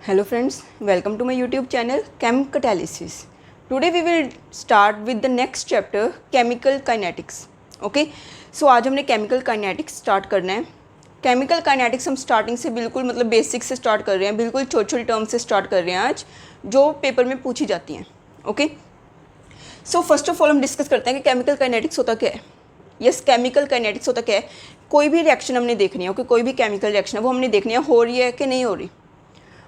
Hello friends, welcome to my YouTube channel Chem Catalysis. Today we will start with the next chapter Chemical Kinetics. Okay, so आज हमने Chemical Kinetics start करना है. Chemical Kinetics हम starting से बिल्कुल मतलब basic से start कर रहे हैं, बिल्कुल छोटी छोटी टर्म से स्टार्ट कर रहे हैं आज जो पेपर में पूछी जाती हैं. Okay, so first of all हम डिस्कस करते हैं कि केमिकल काइनेटिक्स होता क्या है. यस, केमिकल काइनेटिक्स होता क्या है. कोई भी रिएक्शन हमने देखनी है. ओके, कोई भी केमिकल रिएक्शन है वो हमने देखनी है हो रही है कि नहीं हो रही.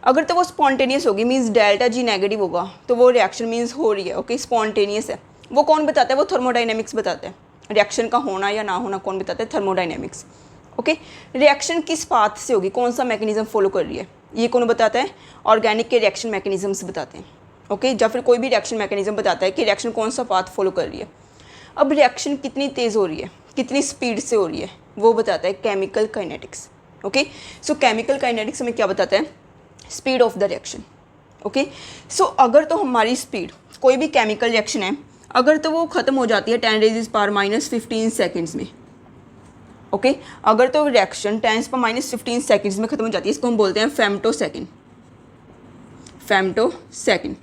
अगर तो वो स्पॉन्टेनियस होगी मीन्स डेल्टा जी नेगेटिव होगा तो वो रिएक्शन मीन्स हो रही है. ओके, स्पॉन्टेनियस है. वो कौन बताता है? वो थर्मोडाइनमिक्स बताता है. रिएक्शन का होना या ना होना कौन बताता है? थर्मोडाइनमिक्स. ओके, रिएक्शन किस पाथ से होगी, कौन सा मैकेनिज्म फॉलो कर रही है, ये कौन बताता है? ऑर्गेनिक के रिएक्शन मैकेनिज्म्स बताते हैं. ओके, या फिर कोई भी रिएक्शन मैकेनिज्म बताता है कि रिएक्शन कौन सा पाथ फॉलो कर रही है. अब रिएक्शन कितनी तेज़ हो रही है, कितनी स्पीड से हो रही है, वो बताता है chemical kinetics. Okay, so chemical kinetics हमें क्या बताता है? Speed of the reaction. Okay, so अगर तो हमारी स्पीड कोई भी केमिकल रिएक्शन है अगर तो वो ख़त्म हो जाती है 10⁻⁻15 सेकेंड्स में. ओके, अगर तो रिएक्शन 10⁻⁻15 सेकेंड्स में ख़त्म हो जाती है, इसको हम बोलते हैं femto second. Femto second.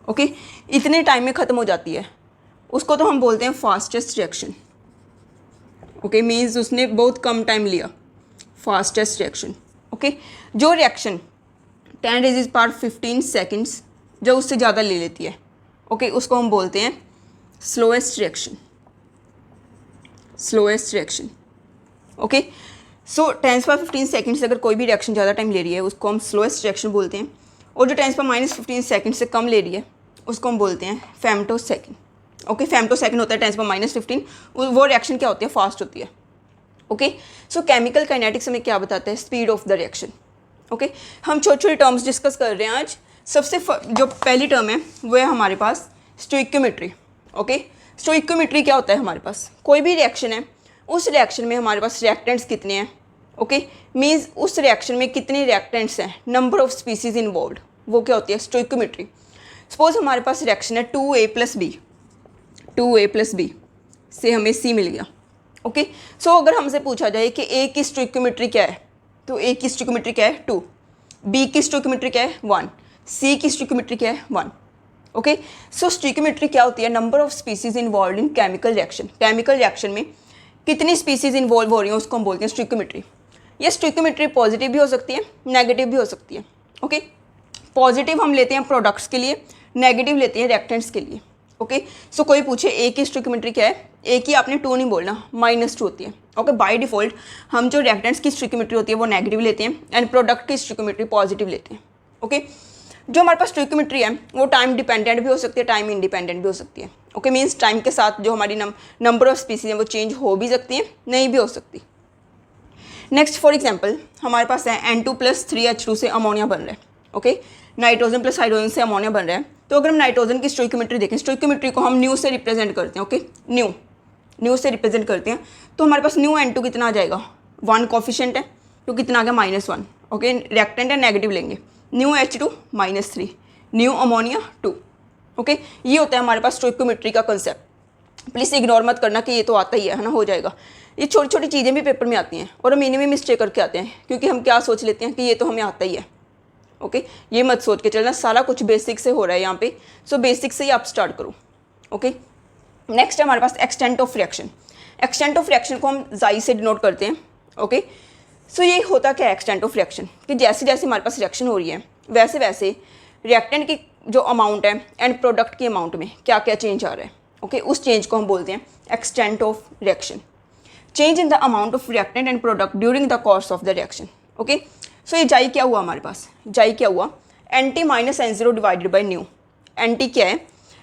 Okay, इतने टाइम में ख़त्म हो जाती है, उसको तो हम बोलते हैं फास्टेस्ट रिएक्शन. ओके, मीन्स उसने बहुत कम टाइम लिया. Fastest reaction. ओके, जो रिएक्शन 10⁻15 सेकेंड्स जो उससे ज़्यादा ले लेती है, ओके, उसको हम बोलते हैं slowest reaction. Slowest reaction. Okay, so 10⁻15 second से अगर कोई भी रिएक्शन ज़्यादा टाइम ले रही है उसको हम स्लोएस्ट रिएक्शन बोलते हैं. और जो 10⁻⁻15 सेकेंड से कम ले रही है उसको हम बोलते हैं femto second. Okay, femto second होता है 10⁻⁻15. वो रिएक्शन क्या होती है? फास्ट होती है. ओके, सो केमिकल काइनेटिक्स हमें क्या बताता है? Speed of the reaction. Okay, हम छोटी छोटी टर्म्स डिस्कस कर रहे हैं आज. सबसे जो पहली टर्म है वो है हमारे पास स्टोइक्योमेट्री. ओके, स्टोइक्योमेट्री क्या होता है? हमारे पास कोई भी रिएक्शन है, उस रिएक्शन में हमारे पास रिएक्टेंट्स कितने हैं. ओके, मीन्स उस रिएक्शन में कितने रिएक्टेंट्स हैं, नंबर ऑफ स्पीसीज इन्वॉल्व, वो क्या होती है? स्टोइक्योमेट्री. सपोज हमारे पास रिएक्शन है 2A + B. 2A + B से हमें C मिल गया. ओके, सो अगर हमसे पूछा जाए कि A की स्टोइक्योमेट्री क्या है, तो A की स्टोइक्योमेट्री क्या है? 2. B की स्टोइक्योमेट्री क्या है? 1. C की स्टोइक्योमेट्री क्या है? 1. ओके, सो स्टोइक्योमेट्री क्या होती है? Number of species involve in chemical reaction. Chemical reaction में कितनी स्पीसीज इन्वॉल्व हो रही हैं उसको हम बोलते हैं स्टोइक्योमेट्री. ये स्टोइक्योमेट्री पॉजिटिव भी हो सकती है, नेगेटिव भी हो सकती है. ओके, पॉजिटिव हम लेते हैं प्रोडक्ट्स के लिए, नेगेटिव लेते हैं रिएक्टेंट्स के लिए. ओके, सो कोई पूछे A की स्टोइक्योमेट्री क्या है, A की आपने 2 नहीं बोलना, -2 होती है. ओके, बाय डिफ़ॉल्ट हम जो रिएक्टेंट्स की स्टोइक्योमेट्री होती है वो नेगेटिव लेते हैं एंड प्रोडक्ट की स्टोइक्योमेट्री पॉजिटिव लेते हैं. ओके, जो हमारे पास स्टोइक्योमेट्री है वो टाइम डिपेंडेंट भी हो सकती है, टाइम इंडिपेंडेंट भी हो सकती है. ओके, मीन्स टाइम के साथ जो हमारी नंबर ऑफ स्पीसीज हैं वो चेंज हो भी सकती हैं, नहीं भी हो सकती. नेक्स्ट फॉर एग्जाम्पल हमारे पास है N2 + 3H2 से अमोनिया बन रहा है. ओके, नाइट्रोजन + हाइड्रोजन से अमोनिया बन रहा है. तो अगर हम नाइट्रोजन की स्टोइक्योमेट्री देखें, स्टोइक्योमेट्री को हम न्यू से रिप्रेजेंट करते हैं. ओके, न्यू से रिप्रेजेंट करते हैं तो हमारे पास न्यू N2 कितना आ जाएगा? 1 कॉफिशेंट है तो कितना आ गया? -1. ओके, रिएक्टेंट है, नेगेटिव लेंगे. New H2 -3, new ammonia 2. Okay, ये होता है हमारे पास स्टोइक्योमेट्री का कंसेप्ट. प्लीज़ इग्नोर मत करना कि ये तो आता ही है ना, हो जाएगा. ये छोटी छोटी चीज़ें भी पेपर में आती हैं और हम इन्हीं में मिस्टेक करके आते हैं क्योंकि हम क्या सोच लेते हैं कि ये तो हमें आता ही है. ओके, ये मत सोच के चलना, सारा कुछ बेसिक से हो रहा है यहाँ पे. सो बेसिक से ही आप स्टार्ट करो. ओके, नेक्स्ट है हमारे पास extent of reaction. Extent of reaction को हम जाई से डिनोट करते हैं. ओके, सो ये होता क्या है एक्सटेंट ऑफ रिएक्शन? कि जैसे जैसे हमारे पास रिएक्शन हो रही है वैसे वैसे रिएक्टेंट की जो अमाउंट है एंड प्रोडक्ट की अमाउंट में क्या क्या चेंज आ रहा है. ओके, उस चेंज को हम बोलते हैं extent of reaction. Change in the amount of reactant and product during the course of the reaction. Okay, so ये जाई क्या हुआ हमारे पास? जाई क्या हुआ? NT - N0 divided by new. NT क्या है?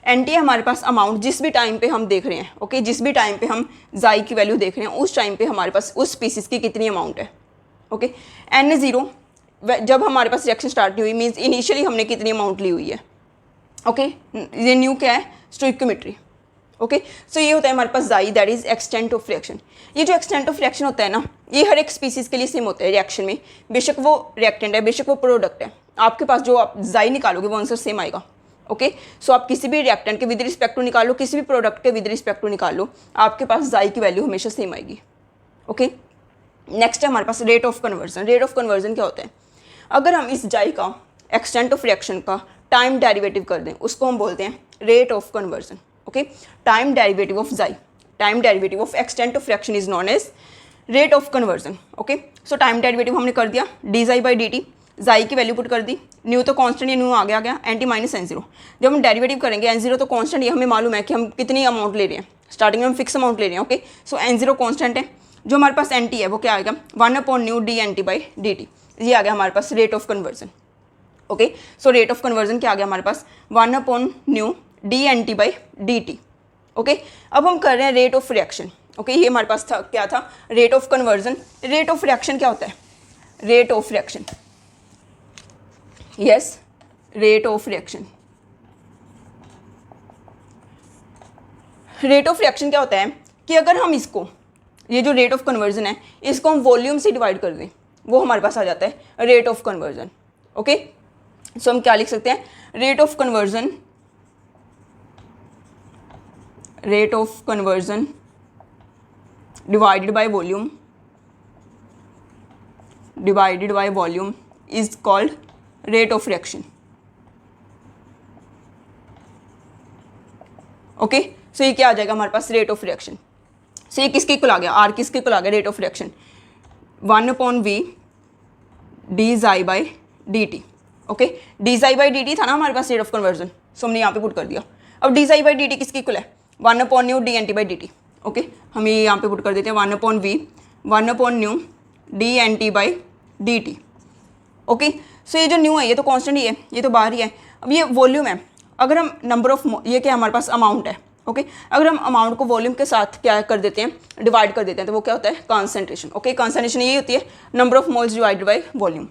NT है हमारे पास अमाउंट जिस भी टाइम पे हम देख रहे हैं. ओके, जिस भी टाइम पे हम जाई की वैल्यू देख रहे हैं उस टाइम पे हमारे पास उस स्पीसीज की कितनी अमाउंट है. ओके, N0 जब हमारे पास रिएक्शन स्टार्ट नहीं हुई मीन्स इनिशियली हमने कितनी अमाउंट ली हुई है. ओके, ये न्यू क्या है? स्टोइक्योमेट्री. ओके, सो ये होता है हमारे पास जाई, that is extent of reaction. ये जो एक्सटेंट ऑफ रिएक्शन होता है ना, ये हर एक स्पीसीज के लिए सेम होता है रिएक्शन में. बेशक वो रिएक्टेंट है, बेशक वो प्रोडक्ट है, आपके पास जो आप जाई निकालोगे वो आंसर सेम आएगा. ओके, सो आप किसी भी रिएक्टेंट के विद रिस्पेक्ट टू निकालो, किसी भी प्रोडक्ट के विद रिस्पेक्ट टू निकालो, आपके पास जाई की वैल्यू हमेशा सेम आएगी. ओके, नेक्स्ट है हमारे पास rate of conversion. Rate of conversion क्या होता है? अगर हम इस जाई का एक्सटेंट ऑफ रिएक्शन का टाइम डेरिवेटिव कर दें उसको हम बोलते हैं rate of conversion. Okay, time derivative of xi, time derivative of extent of reaction is known as rate of conversion. Okay, so time derivative हमने कर दिया डी जाई बाई डी टी, जाई की वैल्यू पुट कर दी, न्यू तो constant, ये न्यू आ गया N T minus N zero. जब हम डेरिवेटिव करेंगे एन जीरो तो कांस्टेंट, ये हमें मालूम है कि हम कितनी अमाउंट ले रहे हैं, स्टार्टिंग में हम फिक्स अमाउंट ले रहे हैं। ओके, सो एन जीरो कांस्टेंट है, जो हमारे पास एन टी है वो क्या आएगा 1/न्यू D N T by D T, ये आ गया हमारे पास rate of conversion. Okay, so rate of conversion क्या आ गया हमारे पास 1/न्यू D N T by D T. Okay, अब हम कर रहे हैं रेट ऑफ रिएक्शन। ओके, ये हमारे पास था क्या था rate of conversion. Rate of reaction क्या होता है, rate of reaction, yes, rate of reaction. Rate of reaction क्या होता है कि अगर हम इसको, ये जो रेट ऑफ कन्वर्जन है इसको हम वॉल्यूम से डिवाइड कर दें, वो हमारे पास आ जाता है rate of conversion. Okay, so हम क्या लिख सकते हैं, rate of conversion, rate of conversion divided by volume, divided by volume is called rate of reaction. Okay, so ये क्या आ जाएगा हमारे पास रेट ऑफ रिएक्शन। सो ये किसके इक्वल आ गया, आर किसके इक्वल आ गया rate of reaction 1/v d जाई by D T. Okay, d जाई बाई डी टी था ना हमारे पास रेट ऑफ कन्वर्जन, सो हमने यहाँ पे पुट कर दिया। अब डी जाई बाई डी टी किसके इक्वल है 1/न्यू D N T by D T. Okay, हम ये यहाँ पे पुट कर देते हैं 1/v 1/न्यू D N T by D T. Okay, so ये जो न्यू है ये तो कांस्टेंट ही है, ये तो बाहर ही है। अब ये वॉल्यूम है, अगर हम नंबर ऑफ, ये क्या हमारे पास अमाउंट है। ओके, अगर हम अमाउंट को वॉल्यूम के साथ क्या कर देते हैं, डिवाइड कर देते हैं, तो वो क्या होता है कॉन्सेंट्रेशन। ओके, कॉन्सेंट्रेशन यही होती है number of moles divided by volume.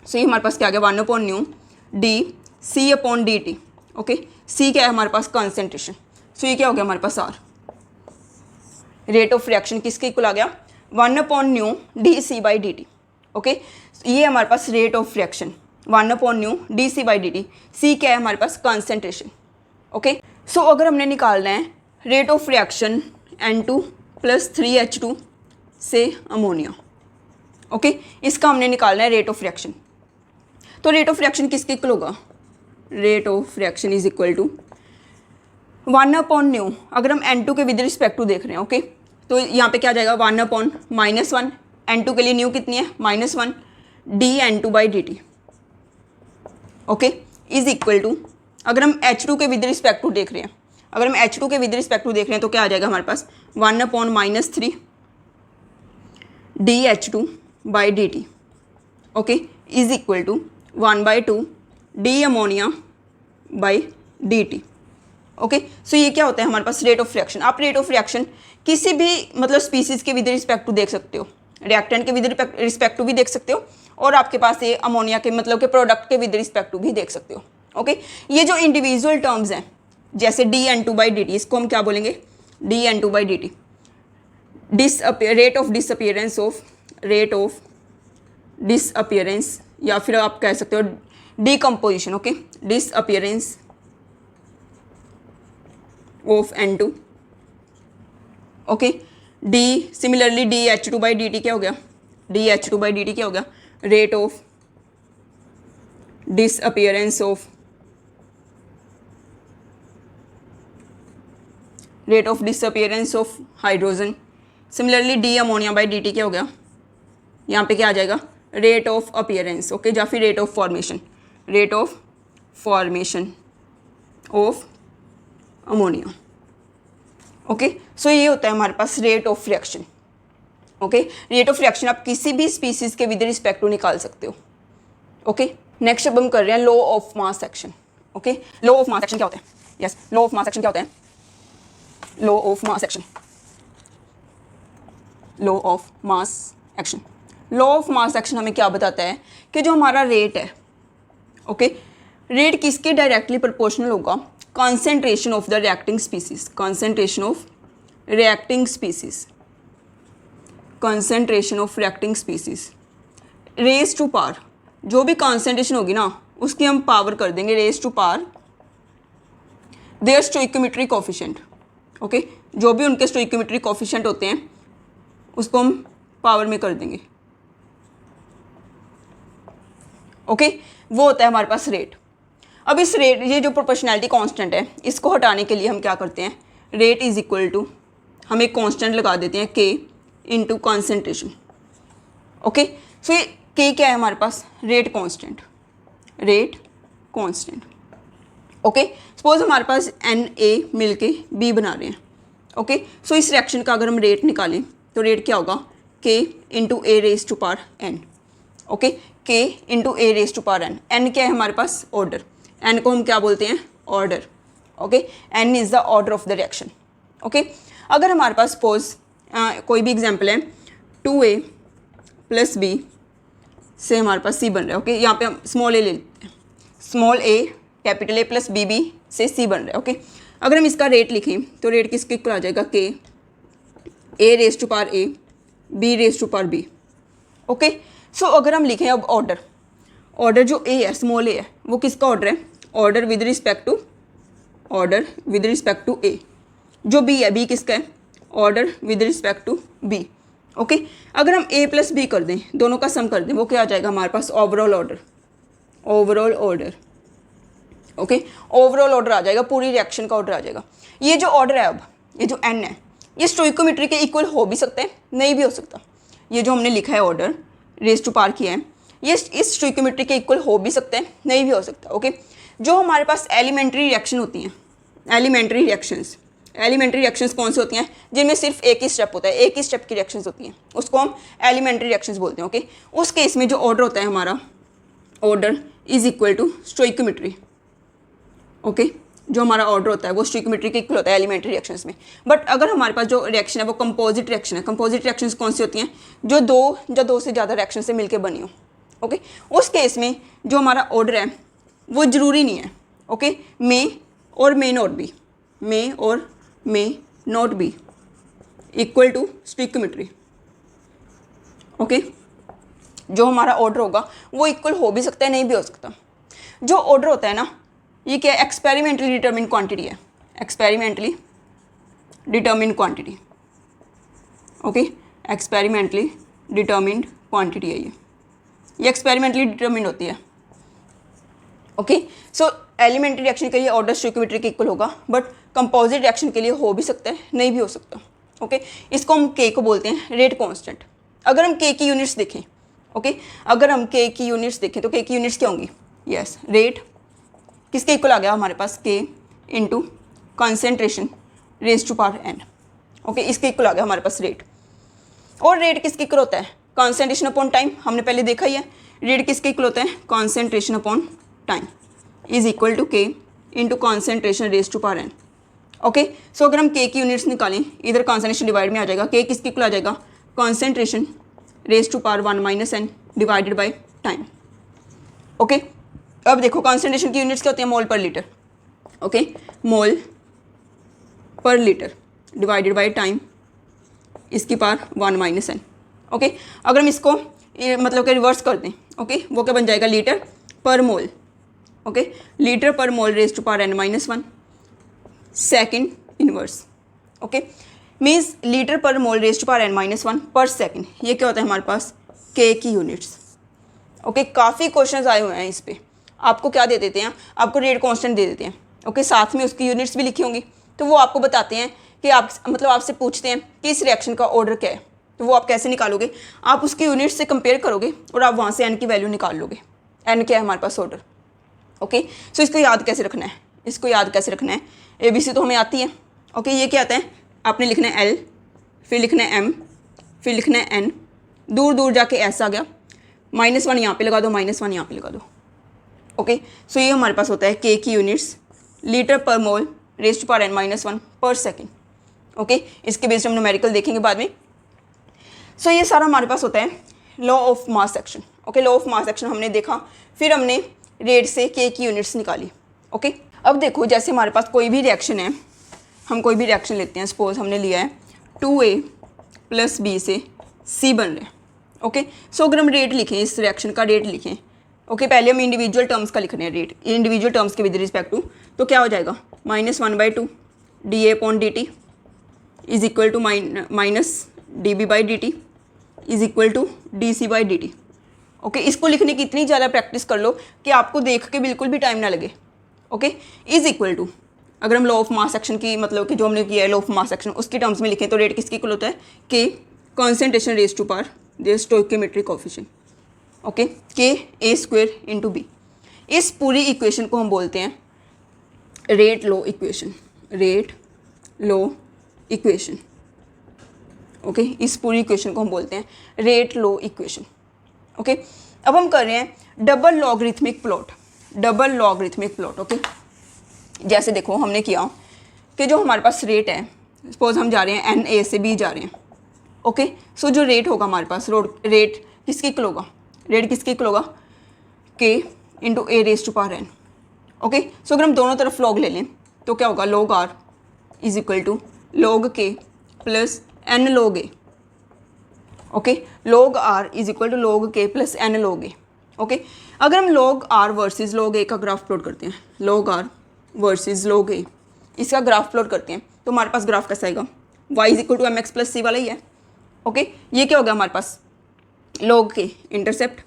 So ये हमारे पास क्या आ गया 1/न्यू d C upon d T. Okay, C क्या है हमारे पास कॉन्सेंट्रेशन, सो ये क्या हो गया हमारे पास आर। रेट ऑफ रिएक्शन किसके इक्वल आ गया 1/न्यू d C by D T. Okay, ये हमारे पास रेट ऑफ रिएक्शन 1/न्यू d C by D t, C क्या है हमारे पास कॉन्सेंट्रेशन। ओके, सो अगर हमने निकालना है rate of reaction N2 + 3H2 से अमोनिया। ओके, इसका हमने निकालना है रेट ऑफ रिएक्शन। तो रेट ऑफ रिएक्शन किसके इक्वल होगा, rate of reaction is equal to 1/न्यू, अगर हम N2 के विद रिस्पेक्ट टू देख रहे हैं। ओके, तो यहाँ पे क्या जाएगा 1/-1, N2 के लिए न्यू कितनी है -1 D N2 by D T. Okay, is equal to, अगर हम H2 के विद रिस्पेक्ट टू देख रहे हैं, अगर हम H2 के विद रिस्पेक्ट टू देख रहे हैं तो क्या आ जाएगा हमारे पास 1/-3 d H2 by D T. Okay, is equal to 1/2 d ammonia by D T. Okay, so ये क्या होता है हमारे पास रेट ऑफ रिएक्शन। आप रेट ऑफ रिएक्शन किसी भी मतलब स्पीसीज के विद रिस्पेक्ट टू देख सकते हो, रिएक्टेंट के विद रिस्पेक्ट टू भी देख सकते हो, और आपके पास ये अमोनिया के मतलब के प्रोडक्ट के विद रिस्पेक्ट टू भी देख सकते हो। ओके, ये जो इंडिविजुअल टर्म्स हैं जैसे DN2 बाई डी टी, इसको हम क्या बोलेंगे DN2 by D T, rate of disappearance of, rate of disappearance, या फिर आप कह सकते हो decomposition. Okay, disappearance of N2। Okay, D similarly DH2 by D T क्या हो गया, DH2 बाई डी टी क्या हो गया, rate of disappearance of, rate of disappearance of hydrogen. Similarly D ammonia by D T क्या हो गया, यहाँ पे क्या आ जाएगा रेट ऑफ अपीयरेंस। ओके, या फिर rate of formation, rate of formation of ammonia. Okay, so ये होता है हमारे पास rate of reaction. Okay, rate of reaction आप किसी भी स्पीसीज के विद रिस्पेक्ट टू निकाल सकते हो। ओके, नेक्स्ट अब हम कर रहे हैं law of mass action. Okay, law of mass action क्या होता है, yes, law of mass action क्या होता है, law of mass action, law of mass action, law of mass action हमें क्या बताता है कि जो हमारा रेट है, ओके, रेट किसके डायरेक्टली प्रोपोर्शनल होगा, concentration of the reacting species, concentration of reacting species, concentration of reacting species raise to power, जो भी कॉन्सेंट्रेशन होगी ना उसकी हम पावर कर देंगे raise to power their stoichiometric coefficient. Okay, जो भी उनके स्टोइकोमेट्रिक कोफिशिएंट होते हैं उसको हम पावर में कर देंगे। ओके, वो होता है हमारे पास रेट। अब इस रेट, ये जो प्रोपोर्शनैलिटी कांस्टेंट है, इसको हटाने के लिए हम क्या करते हैं, रेट इज इक्वल टू, हम एक कांस्टेंट लगा देते हैं के इंटू कॉन्सेंट्रेशन। ओके, सो ये के क्या है हमारे पास, rate constant, rate constant. Okay, suppose हमारे पास एन ए मिल के बी बना रहे हैं। ओके, सो इस रिएक्शन का अगर हम रेट निकालें तो रेट क्या होगा, k into A raise to power n. Okay, k into A raise to power n. N क्या है हमारे पास, ऑर्डर, एन को हम क्या बोलते हैं, order. Okay, n is the order of the reaction. Okay, अगर हमारे पास सपोज कोई भी एग्जांपल है, 2a प्लस बी से हमारे पास सी बन रहा है। ओके, यहाँ पे हम स्मॉल ए ले लेते हैं, small A capital A plus B B से सी बन रहा है। ओके, अगर हम इसका रेट लिखें तो रेट किसके इक्वल आ जाएगा, k A raise to power a B raise to power b. Okay, so अगर हम लिखें अब ऑर्डर, ऑर्डर जो ए है, स्मॉल ए है, वो किसका ऑर्डर है, order with respect to A. जो बी है, बी किसका है, order with respect to B. Okay, अगर हम ए प्लस बी कर दें, दोनों का सम कर दें, वो क्या आ जाएगा हमारे पास, overall order, overall order. Okay, overall order आ जाएगा, पूरी रिएक्शन का ऑर्डर आ जाएगा। ये जो ऑर्डर है, अब ये जो एन है, ये स्टोइकोमेट्री के इक्वल हो भी सकता है, नहीं भी हो सकता। ये जो हमने लिखा है ऑर्डर रेज टू पावर किया है, ये इस स्टोइकोमेट्री के इक्वल हो भी सकते हैं, नहीं भी हो सकता। ओके, जो हमारे पास एलिमेंट्री रिएक्शन होती हैं, एलिमेंट्री रिएक्शंस कौन सी होती हैं, जिनमें सिर्फ एक ही स्टेप होता है, एक ही स्टेप की रिएक्शंस होती हैं, उसको हम एलिमेंट्री रिएक्शंस बोलते हैं। ओके, उस केस में जो ऑर्डर होता है हमारा, order is equal to stoichiometry. Okay, जो हमारा ऑर्डर होता है वो स्टोइकोमेट्री के इक्वल होता है एलिमेंट्री रिएक्शंस में। बट अगर हमारे पास जो रिएक्शन है वो कंपोजिट रिएक्शन है, कंपोजिट रिएक्शंस कौन सी होती हैं, जो दो से ज़्यादा रिएक्शन से मिलकर बनी हो। ओके, उस केस में जो हमारा ऑर्डर है वो ज़रूरी नहीं है। ओके, मे और मे नॉट बी, मे और may not be equal to stoichiometry. Okay, जो हमारा ऑर्डर होगा वो इक्वल हो भी सकता है, नहीं भी हो सकता। जो ऑर्डर होता है ना, ये क्या है, एक्सपेरिमेंटली डिटर्मिन क्वांटिटी है, experimentally determine quantity. Okay, experimentally determined quantity है ये एक्सपेरिमेंटली डिटर्मिन होती है। ओके, सो एलिमेंट्री रिएक्शन के लिए ऑर्डर स्टोइकोमेट्री के इक्वल होगा, बट कंपोजिट रिएक्शन के लिए हो भी सकता है, नहीं भी हो सकता। ओके, इसको हम के को बोलते हैं रेट कांस्टेंट। अगर हम के की यूनिट्स देखें, ओके, अगर हम के की यूनिट्स देखें तो के की यूनिट्स क्या होंगी, यस, रेट किसके इक्वल आ गया हमारे पास, k into concentration raise to power n. Okay, इसके इक्वल आ गया हमारे पास रेट। और रेट किसके इक्वल होता है, कॉन्सेंट्रेशन अपॉन टाइम, हमने पहले देखा ही है। रेट किसके इक्वल होता है, concentration upon time is equal to k into concentration raise to power n. Okay, so अगर हम के की यूनिट्स निकालें, इधर कॉन्सेंट्रेशन डिवाइड में आ जाएगा, के किसके इक्वल आ जाएगा, concentration raise to power 1 minus n divided by time. Okay, अब देखो कॉन्सेंट्रेशन की यूनिट्स क्या होती है, मोल पर लीटर। ओके, मोल पर लीटर डिवाइडेड बाई टाइम इसकी पावर 1 माइनस एन। ओके, अगर हम इसको मतलब कि रिवर्स कर दें, ओके, वो क्या बन जाएगा, litre per mole. Okay, litre per mole raise to power n minus 1 second inverse. Okay, means litre per mole raise to power n minus 1 per second. ये क्या होता है हमारे पास, के की यूनिट्स। ओके, काफ़ी क्वेश्चंस आए हुए हैं इस पर। आपको क्या दे देते हैं, आपको रेट कांस्टेंट दे देते हैं। ओके, साथ में उसकी यूनिट्स भी लिखी होंगी, तो वो आपको बताते हैं कि आप मतलब आपसे पूछते हैं कि इस रिएक्शन का ऑर्डर क्या है, तो वो आप कैसे निकालोगे, आप उसकी यूनिट से कंपेयर करोगे और आप वहाँ से एन की वैल्यू निकाल लोगे। एन क्या है हमारे पास, ऑर्डर। ओके, सो इसको याद कैसे रखना है, इसको याद कैसे रखना है, ABC तो हमें आती है। ओके, ये क्या आता है, आपने लिखना है L, फिर लिखना है M, फिर लिखना है N, दूर दूर जाके S आ गया, -1 यहाँ पे लगा दो, -1 यहाँ पे लगा दो। ओके, सो ये हमारे पास होता है के की units litre per mole raise to power n minus 1 per second. Okay, इसके बेस्ड हम न्यूमेरिकल देखेंगे बाद में। सो ये सारा हमारे पास होता है law of mass action. Okay, law of mass action हमने देखा, फिर हमने रेट से के की यूनिट्स निकाली। ओके, अब देखो जैसे हमारे पास कोई भी रिएक्शन है, हम कोई भी रिएक्शन लेते हैं, सपोज हमने लिया है 2a प्लस बी से c बन रहे हैं। ओके, सो अगर हम रेट लिखें, इस रिएक्शन का रेट लिखें, ओके, पहले हम इंडिविजुअल टर्म्स का लिख रहे हैं रेट, इंडिविजुअल टर्म्स के विद रिस्पेक्ट टू, तो क्या हो जाएगा, -1/2 dA upon dt is equal to minus dB by dt is equal to dC by dt। Okay इसको लिखने की इतनी ज़्यादा प्रैक्टिस कर लो कि आपको देख के बिल्कुल भी टाइम ना लगे। ओके इज इक्वल टू, अगर हम लॉ ऑफ मास एक्शन की मतलब कि जो हमने किया है लॉ ऑफ मास एक्शन उसके टर्म्स में लिखें तो रेट किसके इक्वल होता है, k concentration raise to power their stoichiometric coefficient. Okay k A square into B. इस पूरी इक्वेशन को हम बोलते हैं rate law equation, rate law equation. Okay इस पूरी इक्वेशन को हम बोलते हैं रेट लॉ इक्वेशन। ओके अब हम कर रहे हैं double logarithmic plot, double logarithmic plot. Okay जैसे देखो हमने किया कि जो हमारे पास रेट है, सपोज हम जा रहे हैं एन ए से बी जा रहे हैं। ओके सो जो रेट होगा हमारे पास रेट किसके इक्वल होगा, रेट किसके इक्वल होगा, k into A raise to power n. Okay so अगर हम दोनों तरफ लॉग ले लें तो क्या होगा, log are is equal to log k plus n log A. Okay log are is equal to log k plus n log A. Okay अगर हम log R versus log A का ग्राफ प्लॉट करते हैं, log R versus log A इसका graph plot करते हैं तो हमारे पास ग्राफ कैसा आएगा, y is equal to m x plus c वाला ही है। ओके ये क्या हो गया हमारे पास, log k intercept,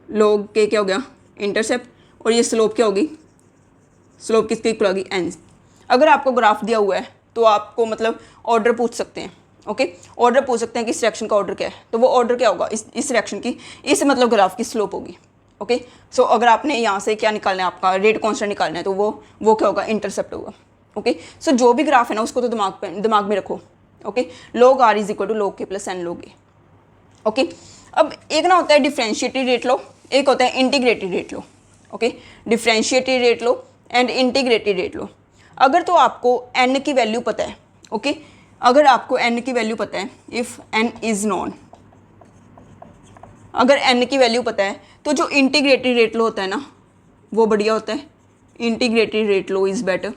log k क्या हो गया इंटरसेप्ट, और ये स्लोप क्या होगी, स्लोप किसके इक्वल होगी, एन। अगर आपको ग्राफ दिया हुआ है तो आपको मतलब ऑर्डर पूछ सकते हैं। ओके ऑर्डर पूछ सकते हैं कि इस रिएक्शन का ऑर्डर क्या है, तो वो ऑर्डर क्या होगा, इस रिएक्शन की इस मतलब ग्राफ की स्लोप होगी। ओके सो अगर आपने यहाँ से क्या निकालना है, आपका रेट कांस्टेंट निकालना है तो वो क्या होगा, इंटरसेप्ट होगा। ओके सो जो भी ग्राफ है ना उसको तो दिमाग में रखो। Okay log are is equal to log k plus n log A. Okay अब एक ना होता है डिफरेंशिएटेड रेट लो, एक होता है integrated rate law. Okay differentiated rate law and integrated rate law. अगर तो आपको n की वैल्यू पता है, ओके अगर आपको n की वैल्यू पता है, इफ़ n इज़ नॉन, अगर n की वैल्यू पता है तो जो इंटीग्रेटेड रेट लो होता है ना वो बढ़िया होता है, integrated rate low is better.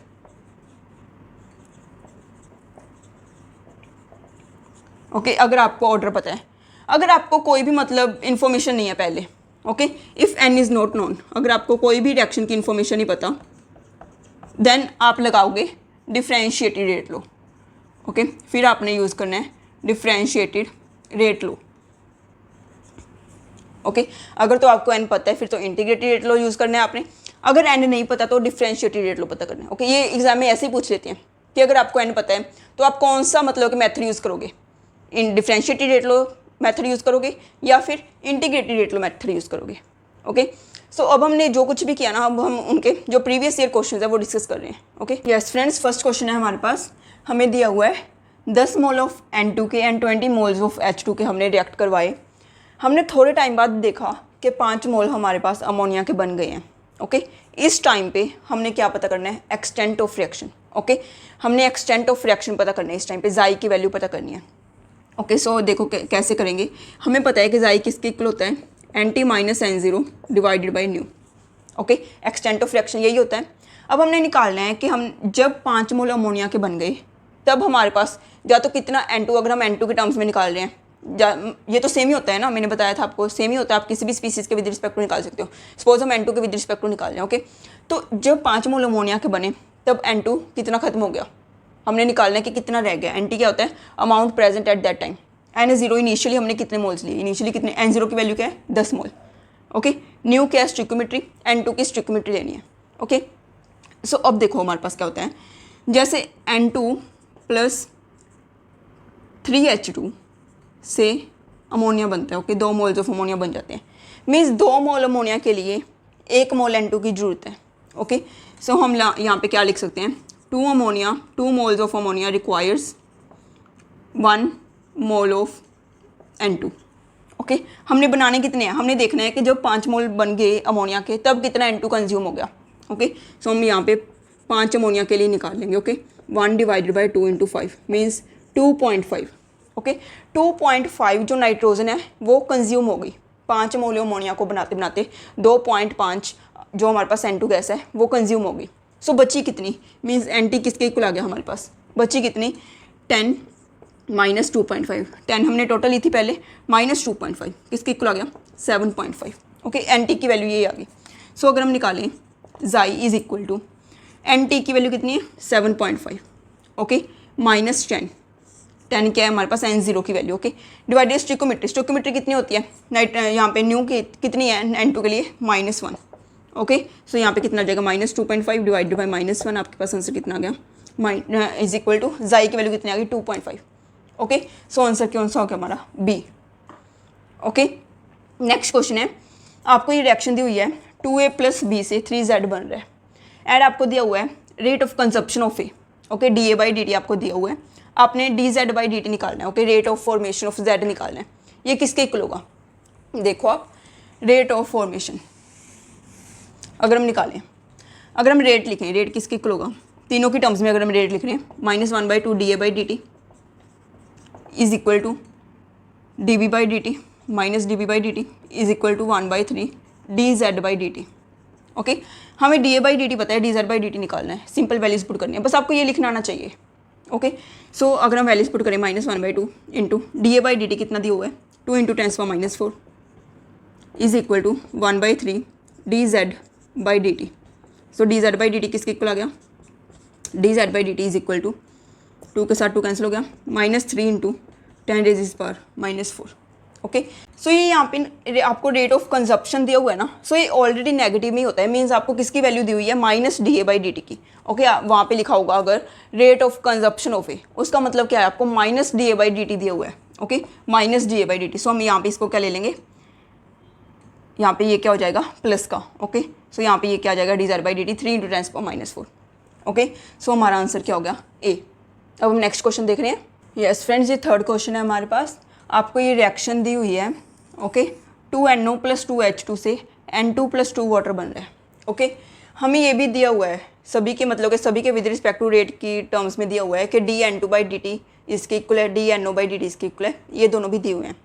Okay अगर आपको ऑर्डर पता है, अगर आपको कोई भी मतलब इन्फॉर्मेशन नहीं है पहले, okay if n is not known, अगर आपको कोई भी रिएक्शन की इन्फॉर्मेशन नहीं पता देन आप लगाओगे डिफरेंशिएटेड रेट लो। ओके फिर आपने यूज़ करना है डिफरेंशिएटेड रेट लो। ओके अगर तो आपको n पता है फिर तो इंटीग्रेटेड रेट लो यूज़ करना है आपने, अगर n नहीं पता तो डिफरेंशिएटेड रेट लो पता करना है। ओके ये एग्जाम में ऐसे ही पूछ लेते हैं कि अगर आपको n पता है तो आप कौन सा मतलब कि मेथड यूज़ करोगे, इन differentiated rate law method use करोगे या फिर integrated rate law method use करोगे। ओके सो अब हमने जो कुछ भी किया ना, अब हम उनके जो प्रीवियस ईयर क्वेश्चन है वो डिस्कस कर रहे हैं। Okay yes friends first question है हमारे पास, हमें दिया हुआ है 10 मोल ऑफ N2 के एंड 20 मोल्स ऑफ H2 के हमने रिएक्ट करवाए। हमने थोड़े टाइम बाद देखा कि 5 मोल हमारे पास अमोनिया के बन गए हैं। ओके इस टाइम पे हमने क्या पता करना है, एक्सटेंट ऑफ रिएक्शन। ओके हमने एक्सटेंट ऑफ रिएक्शन पता करना है, इस टाइम पे जाई की वैल्यू पता करनी है। ओके सो देखो कैसे करेंगे, हमें पता है कि जाई किसके इक्वल होता है, NT minus N0 divided by new. Okay extent of reaction यही होता है। अब हमने निकालना है कि हम जब 5 मोल अमोनिया के बन गए तब हमारे पास या तो कितना N2, अगर हम N2 के टर्म्स में निकाल रहे हैं, ये तो सेम ही होता है ना, मैंने बताया था आपको सेम ही होता है, आप किसी भी स्पीसीज के विद रिस्पेक्ट टू निकाल सकते हो। सपोज हम N2 के विद रिस्पेक्ट टू निकाल रहे हैं। ओके तो जब 5 मोल अमोनिया के बने तब N2 कितना खत्म हो गया, हमने निकालना है कि कितना रह गया। NT क्या होता है, amount present at that time. N0 initially हमने कितने मोल्स लिए, इनिशियली कितने, N0 की वैल्यू क्या है 10 मोल। ओके न्यू क्या है स्टिक्योमेट्री, N2 की स्टिक्योमेट्री लेनी है। ओके सो अब देखो हमारे पास क्या होता है, जैसे N2 प्लस 3H2 से अमोनिया बनता है। ओके 2 मोल्स ऑफ अमोनिया बन जाते हैं, मीन्स 2 मोल अमोनिया के लिए 1 मोल N2 की जरूरत है। ओके सो हम यहाँ पे क्या लिख सकते हैं, 2 moles of ammonia requires 1 mole of N2। Okay हमने बनाने कितने हैं, हमने देखना है कि जब 5 मोल बन गए अमोनिया के तब कितना N2 कंज्यूम हो गया। ओके सो हम यहाँ पे 5 अमोनिया के लिए निकाल लेंगे। Okay 1 divided by 2 into 5 means 2.5। Okay 2.5 जो नाइट्रोजन है वो कंज्यूम हो गई 5 मोल अमोनिया को बनाते बनाते, 2.5 जो हमारे पास N2 गैस है वो कंज्यूम हो गई। सो बची कितनी, मीन्स NT किसके इक्वल आ गया हमारे पास, बची कितनी 10 माइनस 2.5, 10 हमने टोटल ली थी पहले, माइनस 2.5 किसके इक्वल आ गया 7.5। ओके NT की वैल्यू ये आ गई। सो अगर हम निकालें जाई इज इक्वल टू NT की वैल्यू कितनी है 7.5। ओके माइनस 10, 10 क्या है हमारे पास n0 की value, okay. Divided stoichiometry, stoichiometry कितनी होती है नाइट, यहाँ पे न्यू की कितनी है n2 के लिए -1, ओके। सो यहाँ पे कितना आ जाएगा -2.5 डिवाइडेड बाई -1, आपके पास आंसर कितना आ गया इज इक्वल टू जाई की वैल्यू कितनी आ गई 2.5, ओके। सो आंसर कौन सा हो गया हमारा बी, ओके। नेक्स्ट क्वेश्चन है, आपको ये रिएक्शन दी हुई है 2a + b से 3z बन रहा है, एड आपको दिया हुआ है rate of consumption of A, okay, da/dt आपको दिया हुआ है, आपने dz/dt निकालना है, okay, rate of formation of z निकालना है। ये किसके इक्वल होगा, देखो आप रेट ऑफ फॉर्मेशन अगर हम निकालें, अगर हम रेट लिखें, रेट किसके इक्वल होगा, तीनों की टर्म्स में अगर हम रेट लिख रहे हैं -1/2 da/dt is equal to db/dt minus db/dt is equal to 1/3 dz/dt, okay. हमें da/dt पता है, dz/dt निकालना है, सिंपल वैल्यूज पुट करनी है, बस आपको ये लिखना आना चाहिए, ओके। सो अगर हम वैल्यूज पुट करें -1/2 इंटू da/dt कितना दिया हुआ है 2 × 10⁻⁴ is equal to 1/3 dz/dt। So dz/dt किसके इक्वल आ गया, dz/dt इज इक्वल टू 2 के साथ 2 कैंसिल हो गया, -3 × 10⁻⁴, ओके। सो ये यहाँ पे आपको रेट ऑफ कंजप्शन दिया हुआ है ना, सो ये ऑलरेडी नेगेटिव में ही होता है, मीन्स आपको किसकी वैल्यू दी हुई है -da/dt की, ओके। वहाँ पे लिखा होगा अगर रेट ऑफ कंजप्शन ऑफ ए, उसका मतलब क्या है, आपको -da/dt दिया हुआ है, ओके, -da/dt। सो हम यहाँ पे इसको क्या ले लेंगे, यहाँ पे ये क्या हो जाएगा प्लस का, ओके। सो यहाँ पे ये क्या आ जाएगा dz/dt 3 × 10⁻⁴, ओके। सो हमारा आंसर क्या हो गया ए। अब हम नेक्स्ट क्वेश्चन देख रहे हैं। यस फ्रेंड्स, ये थर्ड क्वेश्चन है हमारे पास, आपको ये रिएक्शन दी हुई है, ओके, 2NO + 2H2 से N2 + 2 वाटर बन रहा है, ओके। हमें ये भी दिया हुआ है सभी के, मतलब कि सभी के विद रिस्पेक्ट टू रेट की टर्म्स में दिया हुआ है कि dN2/dt इसके इक्वल है, dNO/dt इसके इक्वल है, ये दोनों भी दिए हुए हैं।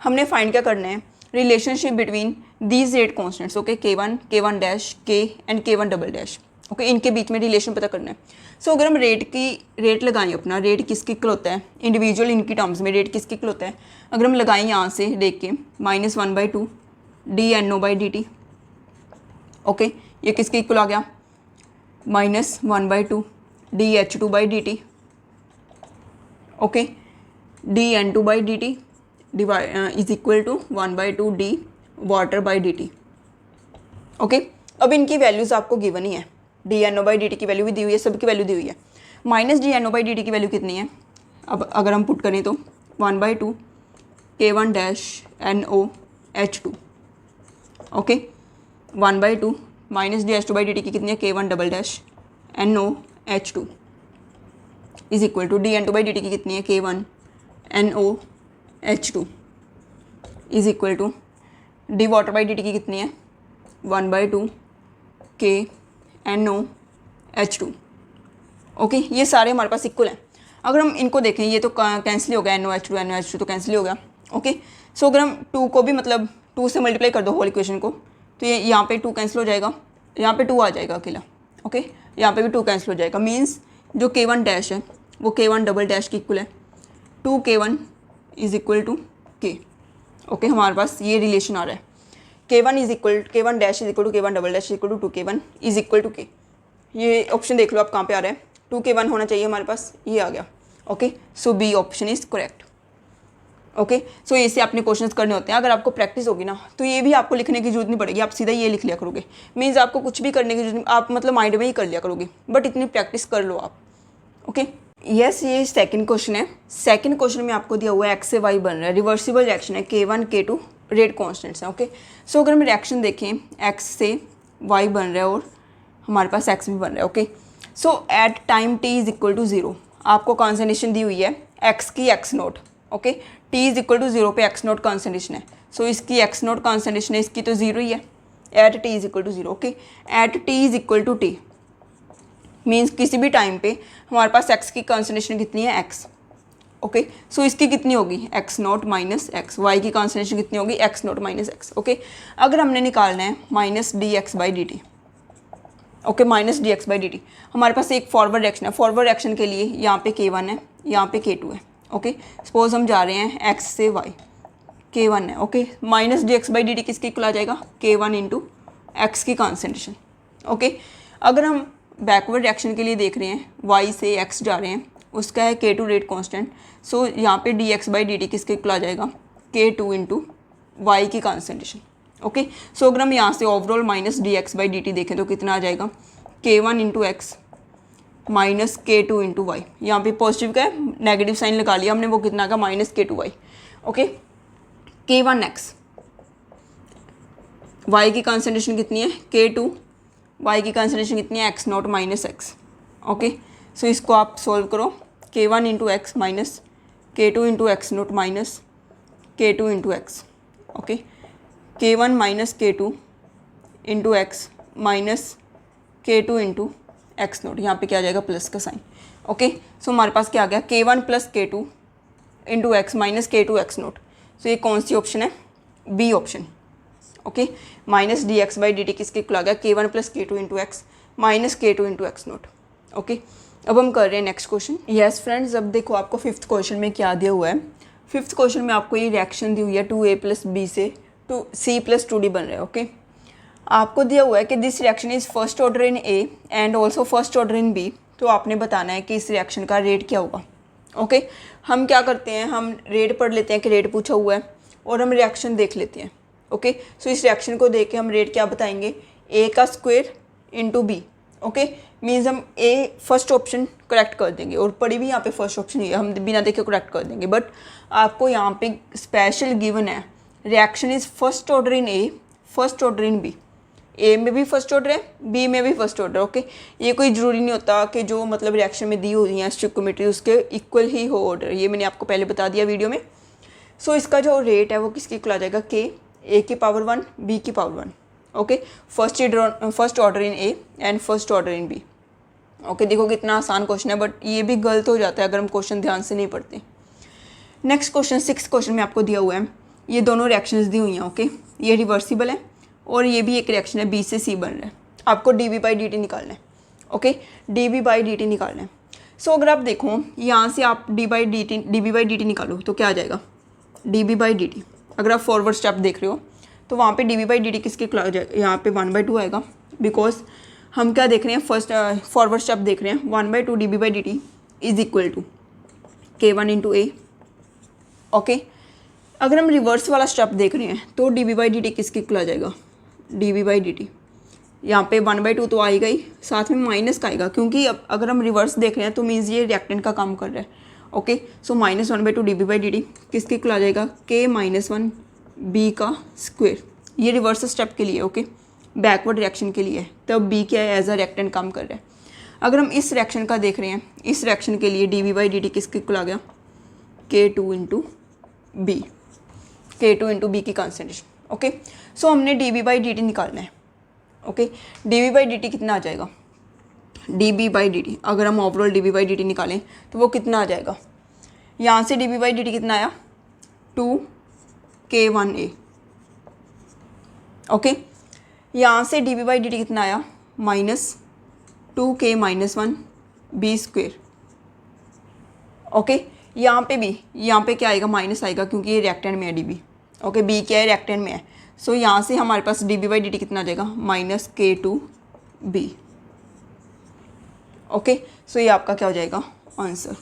हमने फाइंड क्या करना है, relationship between these rate constants, okay, k1, k1 dash, k and k1 double dash, okay, इनके बीच में रिलेशन पता करना है। सो अगर हम रेट लगाएं, अपना रेट किसके इक्वल होता है, इंडिविजुअल इनकी टर्म्स में रेट किसके इक्वल होता है, अगर हम लगाएं यहाँ से देख के -1/2 dNO/dt, ओके, ये किसके इक्वल आ गया -1/2 dH2/dt, okay, dN2/dt is equal to 1/2 d water/dt, okay. अब इनकी वैल्यूज़ आपको गिवन ही है, dNO/dt की वैल्यू भी दी हुई है, सबकी वैल्यू दी हुई है, -dNO/dt की वैल्यू कितनी है, अब अगर हम पुट करें तो 1/2 k1 dash NOH2, okay, 1/2 -dH2/dt की कितनी है k1 double dash NOH2 is equal to dN2/dt की कितनी है k1 NOH2 is equal to d water/dt की कितनी है 1/2 k NOH2, ओके। ये सारे हमारे पास इक्वल हैं। अगर हम इनको देखें, ये तो कैंसिल हो गया, NOH2 तो कैंसिल हो गया, ओके। सो अगर हम 2 को भी मतलब 2 से मल्टीप्लाई कर दो होल इक्वेशन को, तो ये यहाँ पे 2 कैंसिल हो जाएगा, यहाँ पे 2 आ जाएगा अकेला, ओके, यहाँ पे भी 2 कैंसिल हो जाएगा, मीन्स जो k1 डैश है वो k1 डबल डैश की इक्वल है, 2k1 is equal to k, okay. हमारे पास ये रिलेशन आ रहा है, k1 dash is equal to k1 double dash is equal to 2k1 is equal to k। ये ऑप्शन देख लो आप कहाँ पे आ रहा है, 2k1 होना चाहिए हमारे पास, ये आ गया, okay. So B option is correct, okay. So इससे आपने क्वेश्चंस करने होते हैं, अगर आपको प्रैक्टिस होगी ना तो ये भी आपको लिखने की जरूरत नहीं पड़ेगी, आप सीधा ये लिख लिया करोगे, मीन्स आपको कुछ भी करने की जरूरत नहीं, आप मतलब माइंड में ही कर लिया करोगे, बट इतनी प्रैक्टिस कर लो आप, ओके। यस, ये सेकंड क्वेश्चन है। सेकंड क्वेश्चन में आपको दिया हुआ है x से y बन रहा है, रिवर्सिबल रिएक्शन है, k1 k2 रेट कॉन्स्टेंट्स हैं, ओके। सो अगर हम रिएक्शन देखें, x से y बन रहा है और हमारे पास x भी बन रहा है, okay. So at time t is equal to 0 आपको कॉन्सेंट्रेशन दी हुई है x की x0, okay, t is equal to 0 पे x0 कॉन्सेंट्रेशन है, सो इसकी x0 कॉन्सेंट्रेशन है, इसकी तो 0 ही है, at t is equal to 0, okay. At t is equal to t means किसी भी टाइम पे हमारे पास x की कॉन्सेंट्रेशन कितनी है x, ओके। सो इसकी कितनी होगी x0 माइनस x, y की कॉन्सेंट्रेशन कितनी होगी x0 माइनस x, ओके। अगर हमने निकालना है -dx/dt, ओके, -dx/dt, हमारे पास एक फॉरवर्ड रिएक्शन है, फॉरवर्ड रिएक्शन के लिए यहाँ पे k1 है, यहाँ पे k2 है, ओके। सपोज हम जा रहे हैं x से y, k1 है, ओके, -dx/dt किसके इक्वल आ जाएगा k1 इंटू x की कॉन्सेंट्रेशन, ओके। अगर हम बैकवर्ड रिएक्शन के लिए देख रहे हैं, y से x जा रहे हैं, उसका है K2 रेट कांस्टेंट। सो यहाँ पे dx/dt किसके इक्वल आ जाएगा, K2 इंटू वाई की कॉन्सेंट्रेशन। ओके, सो अगर हम यहाँ से ओवरऑल माइनस dx/dt देखें तो कितना आ जाएगा, K1 into x minus K2 into y. यहाँ पे पॉजिटिव का है, नेगेटिव साइन लगा लिया हमने, वो कितना का minus K2y। Okay, K1x, y की कॉन्सेंट्रेशन कितनी है K2, y की कॉन्सेंट्रेशन कितनी है x0 माइनस एक्स। ओके, सो इसको आप सोल्व करो, K1 into x minus K2 into x0 minus K2 into x. Okay, K1 minus K2 into x minus K2 into x0, यहाँ पे क्या आ जाएगा, प्लस का साइन। ओके, सो हमारे पास क्या आ गया, K1 plus K2 into x minus K2 x0। So ये कौन सी ऑप्शन है, B option. Okay, minus dx/dt किसके इक्वल आ गया, K1 plus K2 into x minus K2 into x0। Okay, अब हम कर रहे हैं नेक्स्ट क्वेश्चन। यस फ्रेंड्स, अब देखो आपको फिफ्थ क्वेश्चन में क्या दिया हुआ है। फिफ्थ क्वेश्चन में आपको ये रिएक्शन दी हुई है 2a प्लस बी से C प्लस 2d बन रहा है। ओके, आपको दिया हुआ है कि this reaction is first order in A and also first order in B। तो आपने बताना है कि इस रिएक्शन का रेट क्या होगा। ओके, हम क्या करते हैं, हम रेट पढ़ लेते हैं कि रेट पूछा हुआ है और हम रिएक्शन देख लेते हैं। ओके, सो इस रिएक्शन को देख के हम रेट क्या बताएंगे, A का square into B. Okay, means हम A फर्स्ट ऑप्शन करेक्ट कर देंगे, और पढ़ी भी यहाँ पे फर्स्ट ऑप्शन ही है, हम बिना देखे करेक्ट कर देंगे। बट आपको यहाँ पे स्पेशल गिवन है, reaction is first order in A, first order in B। ए में भी फर्स्ट ऑर्डर है, बी में भी फर्स्ट ऑर्डर। ओके, ये कोई ज़रूरी नहीं होता कि जो मतलब रिएक्शन में दी हुई है स्टोइकियोमेट्री उसके इक्वल ही हो ऑर्डर, ये मैंने आपको पहले बता दिया वीडियो में। सो इसका जो रेट है वो किसके इक्वल आ जाएगा, के ए की पावर 1 बी की power 1। Okay, first order in A and first order in B. Okay, देखो कितना आसान क्वेश्चन है, बट ये भी गलत हो जाता है अगर हम क्वेश्चन ध्यान से नहीं पढ़ते। नेक्स्ट क्वेश्चन, सिक्स क्वेश्चन में आपको दिया हुआ है, ये दोनों रिएक्शंस दी हुई हैं। ओके, ये रिवर्सिबल है और ये भी एक रिएक्शन है, बी से सी बन रहा है। आपको dB/dt निकालना है। ओके, dB/dt निकालना है। सो अगर आप देखो यहाँ से आप dB/dt निकालो तो क्या आ जाएगा, dB/dt। अगर आप फॉरवर्ड स्टेप देख रहे हो तो वहाँ पे dB/dt किसके इक्वल आ जाएगा, यहाँ पे 1/2 आएगा, बिकॉज हम क्या देख रहे हैं, फर्स्ट फॉरवर्ड स्टेप देख रहे हैं। 1/2 dB/dt is equal to K1 into A. Okay, अगर हम रिवर्स वाला स्टेप देख रहे हैं तो dB/dt किसके इक्वल आ जाएगा, dB/dt। यहाँ पे 1/2 तो आएगा ही, साथ में माइनस का आएगा, क्योंकि अब अगर हम रिवर्स देख रहे हैं तो मीन्स ये रिएक्टेंट का काम कर रहा है। ओके, सो माइनस 1/2 dB/dt किसके इक्वल आ जाएगा, K-1 B का स्क्वायर। ये रिवर्स स्टेप के लिए, ओके, बैकवर्ड रिएक्शन के लिए, तब B क्या है, एज अ रिएक्टेंट काम कर रहा है। अगर हम इस रिएक्शन का देख रहे हैं, इस रिएक्शन के लिए dB/dt किसके इक्वल आ गया, K2 into B, K2 into B की कॉन्सेंट्रेशन। ओके, सो हमने dB/dt निकालना है। ओके, dB/dt कितना आ जाएगा, dB/dt अगर हम ओवरऑल dB/dt निकालें तो वो कितना आ जाएगा, यहाँ से dB/dt कितना आया, 2K1A। ओके, यहाँ से dB/dt कितना आया, minus 2K-1 B square. Okay, यहाँ पे क्या आएगा, माइनस आएगा, क्योंकि ये रिएक्टेंट में है dB। ओके, B क्या है, रिएक्टेंट में है। सो यहाँ से हमारे पास dB/dt कितना आ जाएगा, माइनस K2B। ओके, सो ये आपका क्या हो जाएगा, आंसर।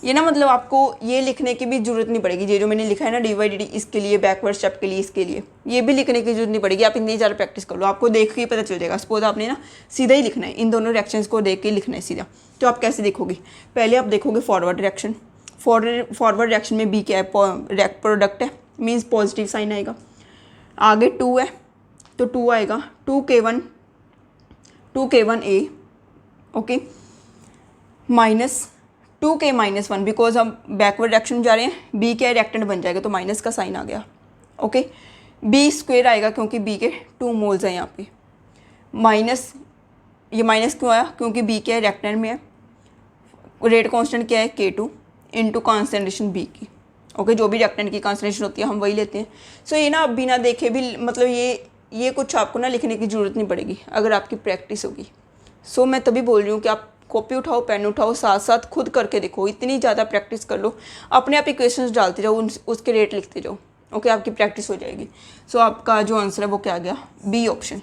ये ना मतलब आपको ये लिखने की भी ज़रूरत नहीं पड़ेगी, ये जो मैंने लिखा है ना dB/dt, इसके लिए बैकवर्ड स्टेप के लिए, इसके लिए ये भी लिखने की जरूरत नहीं पड़ेगी। आप इतनी ज़्यादा प्रैक्टिस कर लो, आपको देख के ही पता चल जाएगा। सपोज आपने ना सीधा ही लिखना है, इन दोनों रिएक्शंस को देख के लिखना है सीधा। तो आप कैसे देखोगे, पहले आप देखोगे फॉरवर्ड रिएक्शन। फॉरवर्ड रिएक्शन में बी क्या है, प्रोडक्ट है, मीन्स पॉजिटिव साइन आएगा। आगे 2 है तो 2 आएगा, 2K1A। Okay, minus 2K-1, because हम बैकवर्ड रिएक्शन जा रहे हैं, बी क्या रिएक्टेंट बन जाएगा, तो माइनस का साइन आ गया। ओके, बी स्क्वायर आएगा क्योंकि बी के 2 मोल्स हैं यहाँ पे, माइनस, ये माइनस क्यों आया, क्योंकि बी क्या रिएक्टेंट में है। रेट कांस्टेंट क्या है, K2 इंटू कॉन्सेंट्रेशन बी की। ओके, जो भी रिएक्टेंट की कॉन्सेंट्रेशन होती है हम वही लेते हैं। सो ये ना आप बिना देखे भी, मतलब ये कुछ आपको ना लिखने की ज़रूरत नहीं पड़ेगी अगर आपकी प्रैक्टिस होगी। सो मैं तभी बोल रही हूँ कि आप कॉपी उठाओ, पेन उठाओ, साथ साथ खुद करके देखो, इतनी ज़्यादा प्रैक्टिस कर लो, अपने आप इक्वेशंस डालते जाओ, उसके रेट लिखते जाओ। ओके, आपकी प्रैक्टिस हो जाएगी। सो आपका जो आंसर है वो क्या आ गया, बी ऑप्शन।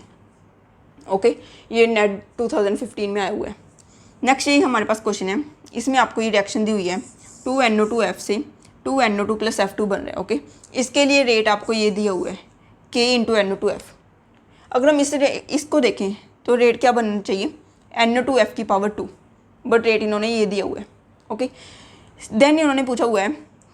ओके, ये नेट 2015 में आया हुआ है। नेक्स्ट ये हमारे पास क्वेश्चन है, इसमें आपको ये रिएक्शन दी हुई है 2NO2F से 2NO2 + F2 बन रहा है। ओके, इसके लिए रेट आपको ये दिया हुआ है K × NO2F। अगर हम इसको देखें तो रेट क्या बनना चाहिए, NO2F⁴, बट रेट इन्होंने ये दिया हुआ है। ओके, देन इन्होंने पूछा हुआ है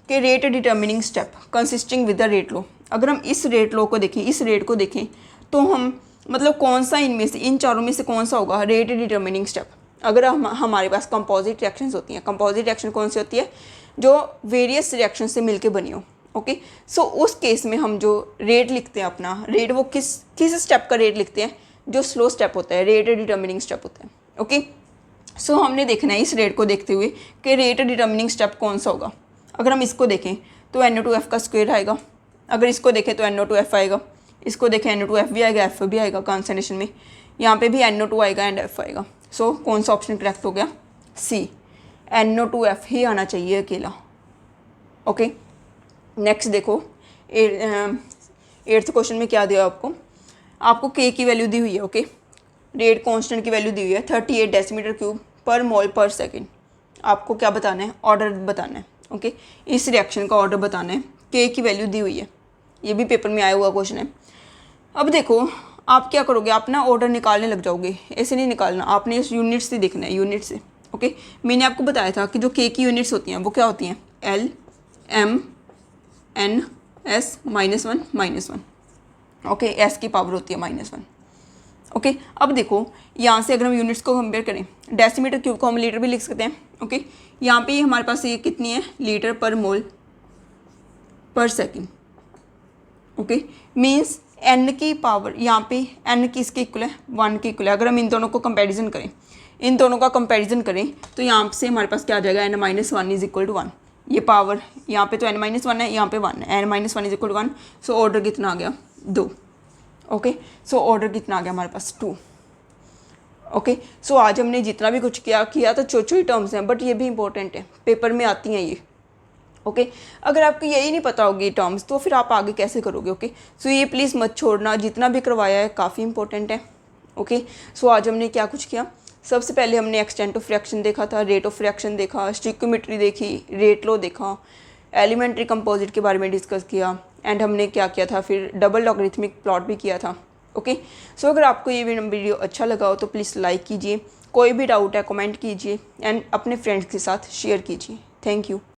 कि rate determining step consisting with the rate law. अगर हम इस रेट लॉ को देखें, इस रेट को देखें तो हम मतलब कौन सा इनमें से, इन चारों में से कौन सा होगा रेट डिटर्मिनिंग स्टेप। अगर हमारे पास कंपोजिट रिएक्शंस होती हैं, कंपोजिट रिएक्शन कौन सी होती है, जो वेरियस रिएक्शन से मिलके बनी हो। ओके, सो उस केस में हम जो रेट लिखते हैं अपना रेट, वो किस स्टेप का रेट लिखते हैं, जो स्लो स्टेप होता है, रेट डिटर्मिनिंग स्टेप होता है। ओके, सो हमने देखना है इस रेट को देखते हुए कि रेट डिटर्मिनिंग स्टेप कौन सा होगा। अगर हम इसको देखें तो NO2F का स्क्वायर आएगा, अगर इसको देखें तो NO2F आएगा, इसको देखें NO2F भी आएगा, F भी आएगा कॉन्सेंट्रेशन में, यहाँ पे भी NO2 आएगा एंड F आएगा। सो कौन सा ऑप्शन करेक्ट हो गया, C, NO2F ही आना चाहिए अकेला। ओके, नेक्स्ट देखो 8th क्वेश्चन में क्या दिया आपको K की वैल्यू दी हुई है। ओके, रेट कांस्टेंट की वैल्यू दी हुई है 38 डेसीमीटर क्यूब पर मोल पर सेकेंड। आपको क्या बताना है, ऑर्डर बताना है। ओके, इस रिएक्शन का ऑर्डर बताना है, K की वैल्यू दी हुई है, ये भी पेपर में आया हुआ क्वेश्चन है। अब देखो आप क्या करोगे, आप ना ऑर्डर निकालने लग जाओगे, ऐसे नहीं निकालना, आपने इस यूनिट से देखना है, यूनिट से। ओके, मैंने आपको बताया था कि जो K की यूनिट्स होती हैं वो क्या होती हैं, L, M, N, S -1 -1। Okay, S की पावर होती है -1। ओके, अब देखो यहाँ से अगर हम यूनिट्स को कंपेयर करें, डेसीमीटर क्यूब को हम लीटर भी लिख सकते हैं। ओके, यहाँ पे हमारे पास ये कितनी है, लीटर पर मोल पर सेकेंड। ओके, मीन्स n की पावर यहाँ पे n किसके इक्वल है, 1 के इक्वल है। अगर हम इन दोनों को कंपैरिजन करें, इन दोनों का कंपैरिजन करें तो यहाँ से हमारे पास क्या आ जाएगा, n - 1 = 1। ये पावर यहाँ पे तो n - 1 है, यहाँ पे 1 है, n - 1 = 1। सो ऑर्डर कितना आ गया, 2। ओके, सो ऑर्डर कितना आ गया हमारे पास, 2। ओके, सो आज हमने जितना भी कुछ किया तो छोटी टर्म्स हैं, बट ये भी इंपॉर्टेंट है, पेपर में आती हैं ये। ओके, अगर आपको यही नहीं पता होगी टर्म्स तो फिर आप आगे कैसे करोगे। ओके, सो ये प्लीज़ मत छोड़ना, जितना भी करवाया है काफ़ी इंपॉर्टेंट है। ओके, सो आज हमने क्या कुछ किया, सबसे पहले हमने एक्सटेंट ऑफ रिएक्शन देखा था, रेट ऑफ रिएक्शन देखा, स्टिक्योमेट्री देखी, रेट लॉ देखा, एलिमेंट्री कंपोजिट के बारे में डिस्कस किया, एंड हमने क्या किया था, फिर डबल लॉगरिथमिक प्लॉट भी किया था। ओके, सो अगर आपको ये वीडियो अच्छा लगा हो तो प्लीज़ लाइक कीजिए, कोई भी डाउट है कमेंट कीजिए एंड अपने फ्रेंड्स के साथ शेयर कीजिए। Thank you.